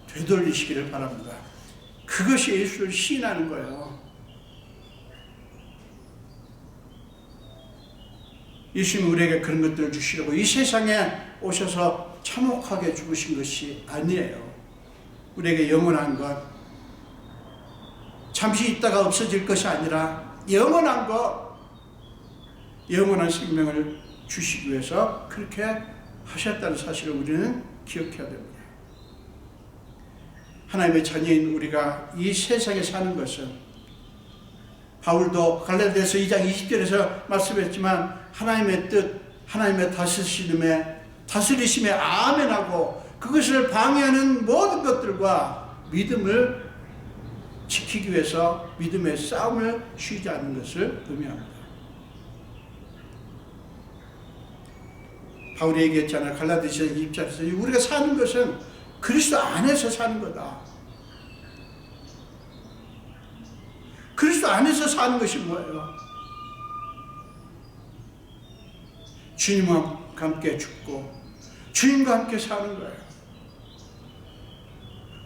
되돌리시기를 바랍니다. 그것이 예수를 시인하는 거예요. 예수님은 우리에게 그런 것들을 주시려고 이 세상에 오셔서 참혹하게 죽으신 것이 아니에요. 우리에게 영원한 것, 잠시 있다가 없어질 것이 아니라 영원한 것, 영원한 생명을 주시기 위해서 그렇게 하셨다는 사실을 우리는 기억해야 됩니다. 하나님의 자녀인 우리가 이 세상에 사는 것은 바울도 갈라디아서 2장 20절에서 말씀했지만 하나님의 뜻, 하나님의 다스리심에 아멘하고 그것을 방해하는 모든 것들과 믿음을 지키기 위해서 믿음의 싸움을 쉬지 않는 것을 의미합니다. 바울이 얘기했잖아요. 갈라디아서 2장에서 우리가 사는 것은 그리스도 안에서 사는 거다. 그리스도 안에서 사는 것이 뭐예요? 주님과 함께 죽고 주님과 함께 사는 거예요.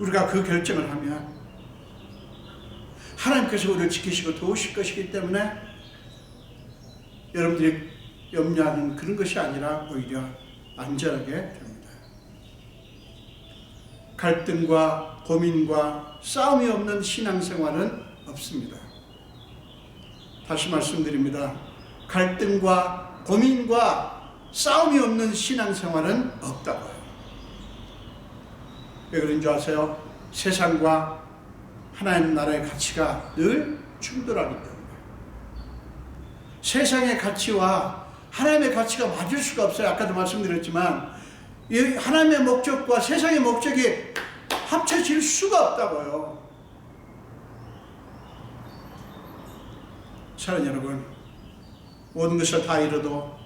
우리가 그 결정을 하면 하나님께서 우리를 지키시고 도우실 것이기 때문에 여러분들이 염려하는 그런 것이 아니라 오히려 안전하게 됩니다. 갈등과 고민과 싸움이 없는 신앙생활은 없습니다. 다시 말씀드립니다. 갈등과 고민과 싸움이 없는 신앙생활은 없다고요. 왜 그런 줄 아세요? 세상과 하나님 나라의 가치가 늘 충돌하기 때문에. 세상의 가치와 하나님의 가치가 맞을 수가 없어요. 아까도 말씀드렸지만 하나님의 목적과 세상의 목적이 합쳐질 수가 없다고요. 사랑하는 여러분, 모든 것을 다 이뤄도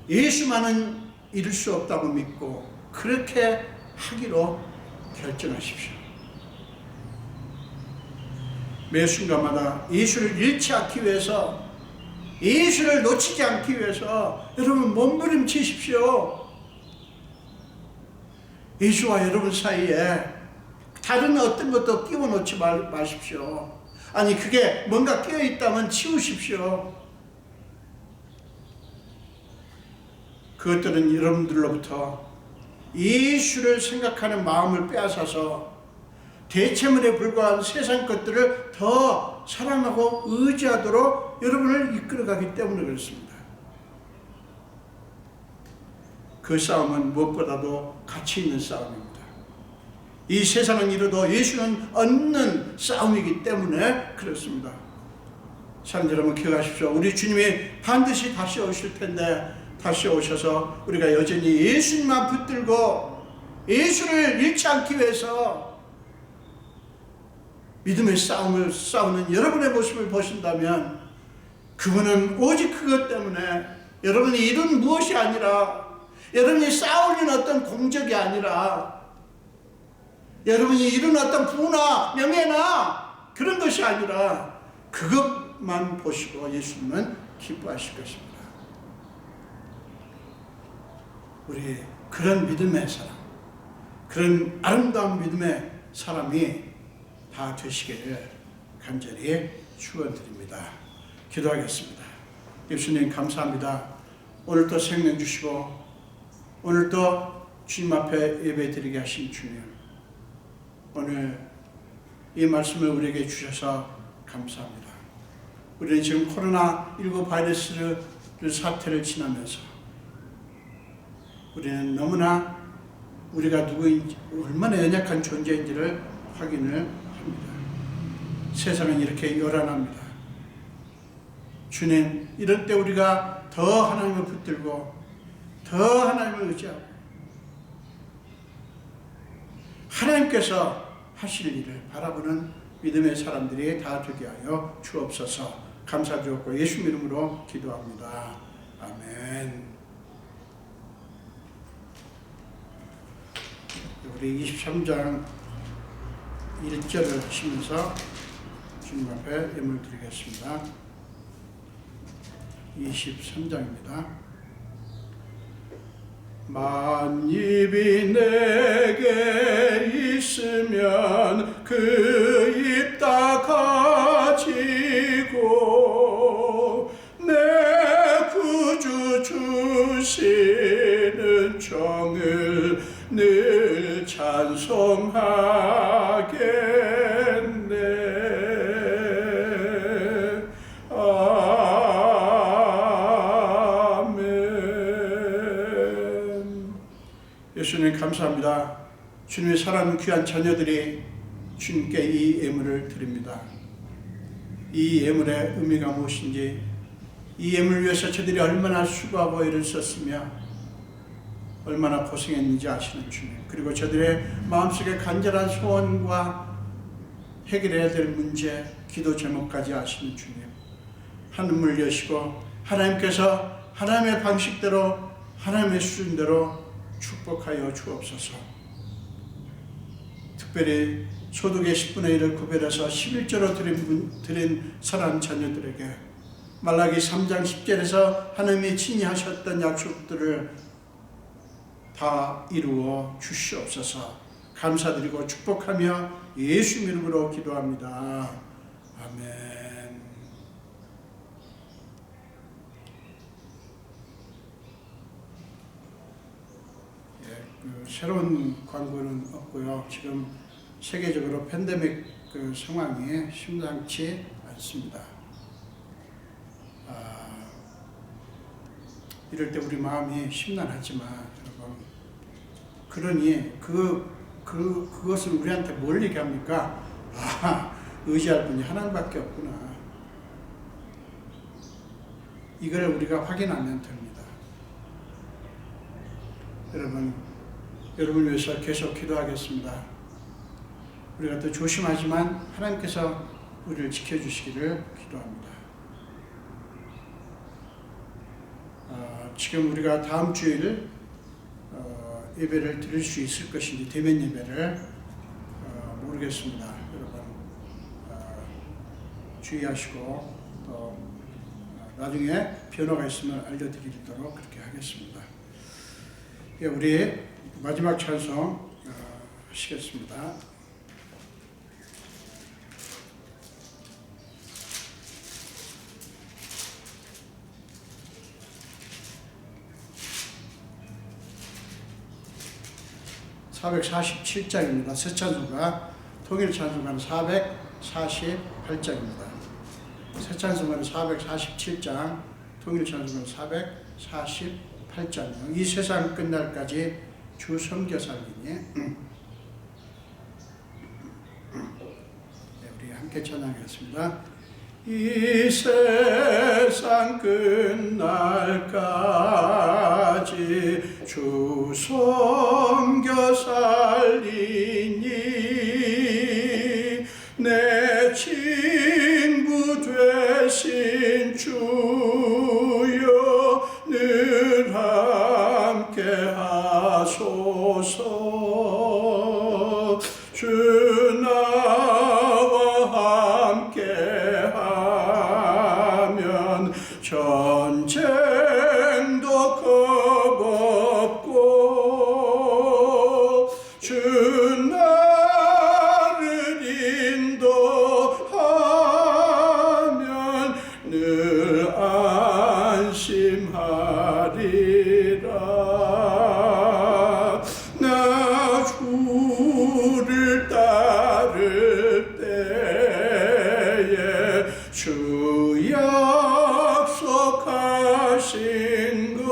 예수만은 이룰 수 없다고 믿고 그렇게 하기로 결정하십시오. 매 순간마다 예수를 잃지 않기 위해서, 예수를 놓치지 않기 위해서 여러분 몸부림치십시오. 예수와 여러분 사이에 다른 어떤 것도 끼워 놓지 마십시오. 아니, 그게 뭔가 끼어 있다면 치우십시오. 그것들은 여러분들로부터 예수를 생각하는 마음을 빼앗아서 대체물에 불과한 세상 것들을 더 사랑하고 의지하도록 여러분을 이끌어가기 때문에 그렇습니다. 그 싸움은 무엇보다도 가치 있는 싸움입니다. 이 세상은 이루도 예수는 얻는 싸움이기 때문에 그렇습니다. 사랑하는 여러분, 기억하십시오. 우리 주님이 반드시 다시 오실 텐데, 다시 오셔서 우리가 여전히 예수님만 붙들고 예수를 잃지 않기 위해서 믿음의 싸움을 싸우는 여러분의 모습을 보신다면, 그거는 오직 그것 때문에 여러분이 이룬 무엇이 아니라, 여러분이 쌓으려는 어떤 공적이 아니라, 여러분이 이룬 어떤 부나 명예나 그런 것이 아니라 그것만 보시고 예수님은 기뻐하실 것입니다. 우리 그런 믿음의 사람, 그런 아름다운 믿음의 사람이 다 되시기를 간절히 축원드립니다. 기도하겠습니다. 예수님 감사합니다. 오늘도 생명 주시고 오늘도 주님 앞에 예배드리게 하신 주님, 오늘 이 말씀을 우리에게 주셔서 감사합니다. 우리는 지금 코로나19 바이러스 사태를 지나면서 우리는 너무나 우리가 누구인지, 얼마나 연약한 존재인지를 확인을 합니다. 세상은 이렇게 요란합니다. 주님, 이럴 때 우리가 더 하나님을 붙들고 더 하나님을 의지하고 하나님께서 하실 일을 바라보는 믿음의 사람들이 다 되게 하여 주옵소서. 감사드렸고 예수 이름으로 기도합니다. 아멘. 우리 23장 1절을 하시면서 주님 앞에 예물 드리겠습니다. 23장입니다. 만입이 내게 있으면 그 입 다 가지고 내 구주 주시는 정을 늘 찬송하겠네. 예수님 감사합니다. 주님의 사랑하는 귀한 자녀들이 주님께 이 예물을 드립니다. 이 예물의 의미가 무엇인지, 이 예물을 위해서 저들이 얼마나 수고하고 애를 썼으며 얼마나 고생했는지 아시는 주님, 그리고 저들의 마음속에 간절한 소원과 해결해야 될 문제, 기도 제목까지 아시는 주님, 하늘을 여시고 하나님께서 하나님의 방식대로 하나님의 수준대로 축복하여 주옵소서. 특별히 소득의 10분의 1을 구별해서 11조로 드린 사랑하는 자녀들에게 말라기 3장 10절에서 하나님이 친히 하셨던 약속들을 다 이루어 주시옵소서. 감사드리고 축복하며 예수 이름으로 기도합니다. 아멘. 새로운 광고는 없고요. 지금 세계적으로 팬데믹 상황이 심상치 않습니다. 이럴 때 우리 마음이 심란하지만 여러분, 그러니 그것은 우리한테 뭘 얘기합니까? 의지할 분이 하나님밖에 없구나. 이걸 우리가 확인하면 됩니다. 여러분을 위해서 계속 기도하겠습니다. 우리가 또 조심하지만 하나님께서 우리를 지켜주시기를 기도합니다. 지금 우리가 다음 주일 예배를 드릴 수 있을 것인지, 대면 예배를 모르겠습니다. 여러분 주의하시고 또 나중에 변화가 있으면 알려드리도록 그렇게 하겠습니다. 우리 마지막 찬송 하시겠습니다. (447장입니다) 새 찬송가 통일 찬송가는 448장입니다. 새 찬송가는 447장, 통일 찬송가는 448장이요. 이 세상 끝날까지 주 섬겨 살기니. 우리 함께 찬양하겠습니다. 이 세상 끝날까지 주 섬겨 살리니 내 친구 되신 주여 늘 함께 하소서. 주 나와 함께 하면 전쟁도 겁없고 주 나를 인도하면 늘 안심하리라. 나 주를 따를 때에 주 약속하신 것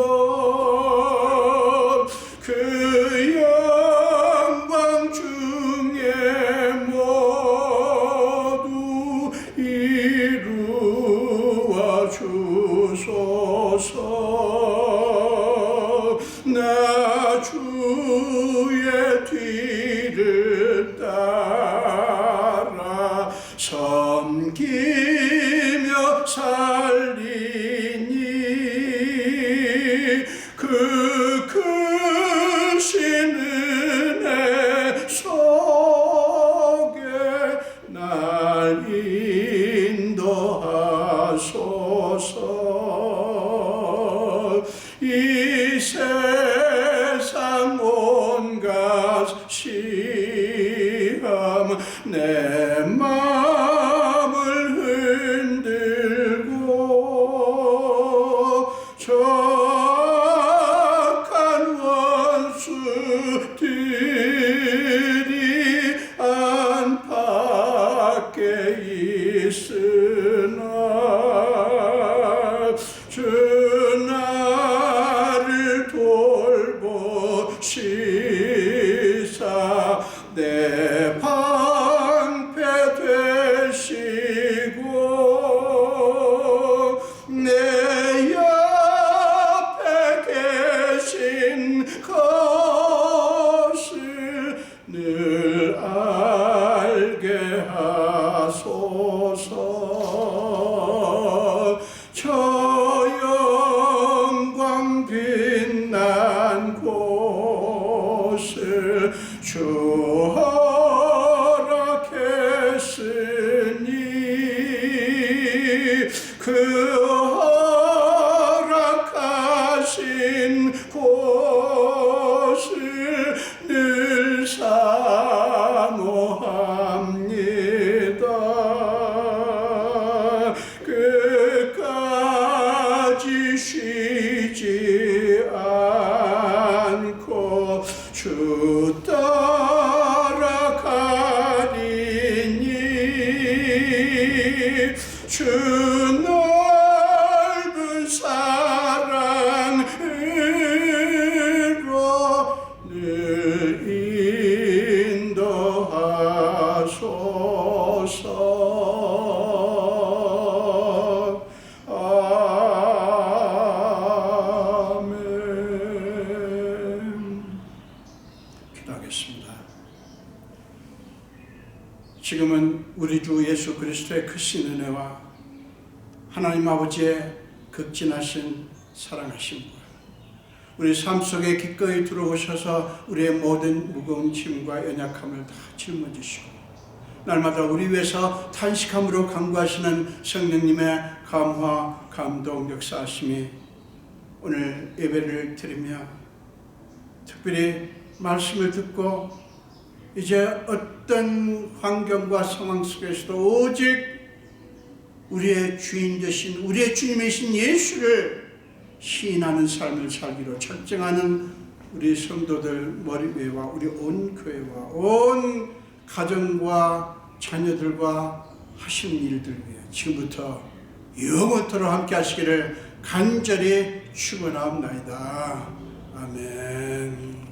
그 영광 중에 모두 이루어 주소서. 나 주의 뒤를 따라 섬기며 살리니 그 크신 은혜 속에 날 인도하소서. 이 세상 온갖 시험 내 마음을 흔들고 악한 원수들이 안팎에 있으나 주 나를 돌보시사 내 방패 되시고 내 옆에 계신 것을 늘 알게 하소서. 저 영광 빛난 곳을 주 허락했으니 그 허락하신 곳을 늘 사모합니다. 끝까지 쉬지 않고 주 따라가리니 주 넓은 사랑으로 늘 인도하소서. 아멘. 기도하겠습니다. 지금은 우리 주 예수 그리스도의 크신 은혜와 하나님 아버지의 극진하신 사랑하심과 우리 삶 속에 기꺼이 들어오셔서 우리의 모든 무거운 짐과 연약함을 다 짊어지시고 날마다 우리 위해서 탄식함으로 간구하시는 성령님의 감화, 감동, 역사하심이 오늘 예배를 드리며 특별히 말씀을 듣고 이제 어떤 환경과 상황 속에서도 오직 우리의 주인 되신 우리의 주님이신 예수를 시인하는 삶을 살기로 결정하는 우리 성도들 머리 위와 우리 온 교회와 온 가정과 자녀들과 하시는 일들 위해 지금부터 영원토록 함께 하시기를 간절히 축원하옵나이다. 아멘.